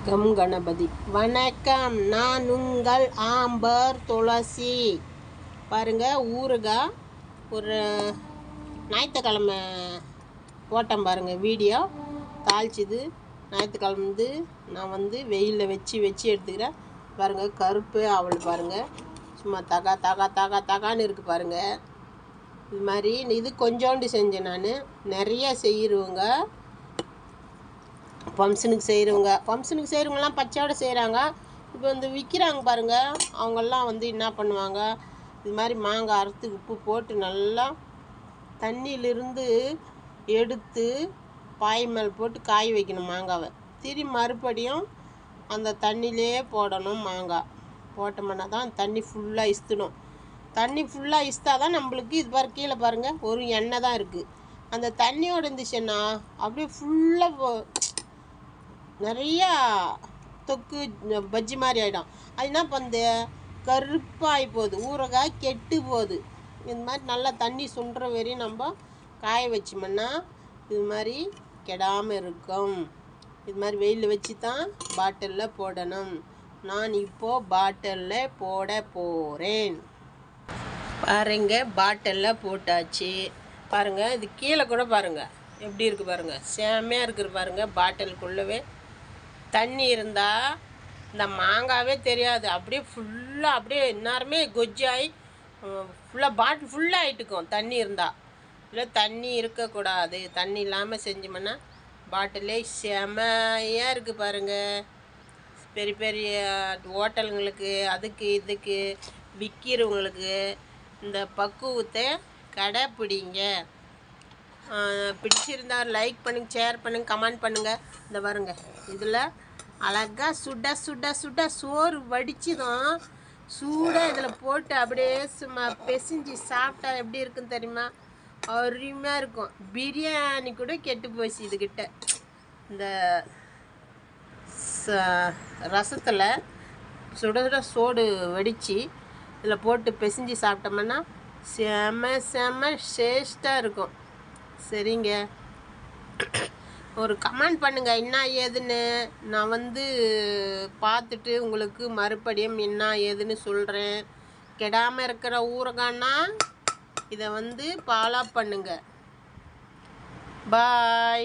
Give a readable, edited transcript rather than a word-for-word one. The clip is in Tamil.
கம் கணபதி. வணக்கம், நான் உங்கள் ஆம்பர் துளசி. பாருங்கள், ஊறுகாய் ஒரு ஞாயிற்றுக்கிழமை போட்டேன் பாருங்கள் வீடியோ தாளிச்சிது. ஞாயிற்றுக்கிழமை நான் வெயிலில் வச்சு எடுத்துக்கிறேன் பாருங்கள். கருப்பு அவள் பாருங்கள், சும்மா தகான்னு இருக்குது பாருங்கள். இது மாதிரி இது கொஞ்சோண்டு செஞ்சேன். நான் நிறைய செய்கிறவங்க ஃபங்க்ஷனுக்கு செய்கிறவங்கலாம் பச்சையோடு செய்கிறாங்க. இப்போ விற்கிறாங்க பாருங்கள், அவங்கெல்லாம் என்ன பண்ணுவாங்க, இது மாதிரி மாங்காய் அறுத்து உப்பு போட்டு நல்லா தண்ணியிலிருந்து எடுத்து பாய் மேல் போட்டு காய வைக்கணும் மாங்காவை. மறுபடியும் அந்த தண்ணியிலே போடணும். மாங்காய் போட்டோம்னா தான் தண்ணி ஃபுல்லாக இஸ்தணும். தண்ணி ஃபுல்லாக இஸ்தா தான் நம்மளுக்கு இது பாரு கீழே பாருங்கள் ஒரு எண்ணெய் தான் இருக்குது. அந்த தண்ணியோடு இருந்துச்சுன்னா அப்படியே ஃபுல்லாக நிறையா தொக்கு பஜ்ஜி மாதிரி ஆகிடும். அது என்ன பண்ணுது, கருப்பாகி போகுது, ஊறுகாய் கெட்டு போகுது. இது மாதிரி நல்லா தண்ணி சுண்டுற வரையும் நம்ம காய வச்சோம்னா இது மாதிரி கெடாமல் இருக்கும். இது மாதிரி வெயிலில் வச்சு தான் பாட்டிலில் போடணும். நான் இப்போது பாட்டிலில் போட போகிறேன். பாருங்கள், பாட்டிலில் போட்டாச்சு. பாருங்கள், இது கீழே கூட பாருங்கள் எப்படி இருக்குது பாருங்கள், செம்மையாக இருக்குது பாருங்கள். பாட்டிலுக்குள்ளவே தண்ணி இருந்தால் இந்த மாங்காவே தெரியாது. அப்படியே ஃபுல்லாக அப்படியே எல்லாருமே கொஜ்ஜாகி ஃபுல்லாக பாட்டில் ஃபுல்லாக ஆகிட்டுக்கும் தண்ணி இருந்தால். இல்லை தண்ணி இருக்கக்கூடாது. தண்ணி இல்லாமல் செஞ்சோம்னா பாட்டிலே செமையாக இருக்குது பாருங்கள். பெரிய பெரிய ஹோட்டலுங்களுக்கு அதுக்கு இதுக்கு விற்கிறவங்களுக்கு இந்த பக்குவத்தை கடைப்பிடிங்க. பிடிச்சிருந்தால் லைக் பண்ணுங்கள், ஷேர் பண்ணுங்கள், கமெண்ட் பண்ணுங்கள். இந்த பாருங்க, இதில் அழகாக சுட சோறு வடித்து தான் சூடாக இதில் போட்டு அப்படியே சும்மா பிசைஞ்சு சாப்பிட்டா எப்படி இருக்குன்னு தெரியுமா, அருமையாக இருக்கும். பிரியாணி கூட கெட்டு போச்சு இதுக்கிட்ட. இந்த ரசத்தில் சுட சோடு வடித்து இதில் போட்டு பிசைஞ்சு சாப்பிட்டோம்னா செம டேஸ்ட்டாக இருக்கும். சரிங்க, ஒரு கமெண்ட் பண்ணுங்கள் என்ன ஏதுன்னு. நான் பார்த்துட்டு உங்களுக்கு மறுபடியும் என்ன ஏதுன்னு சொல்கிறேன். கெடாமல் இருக்கிற ஊறுகாய்னா இதை ஃபாலோ பண்ணுங்கள். பாய்.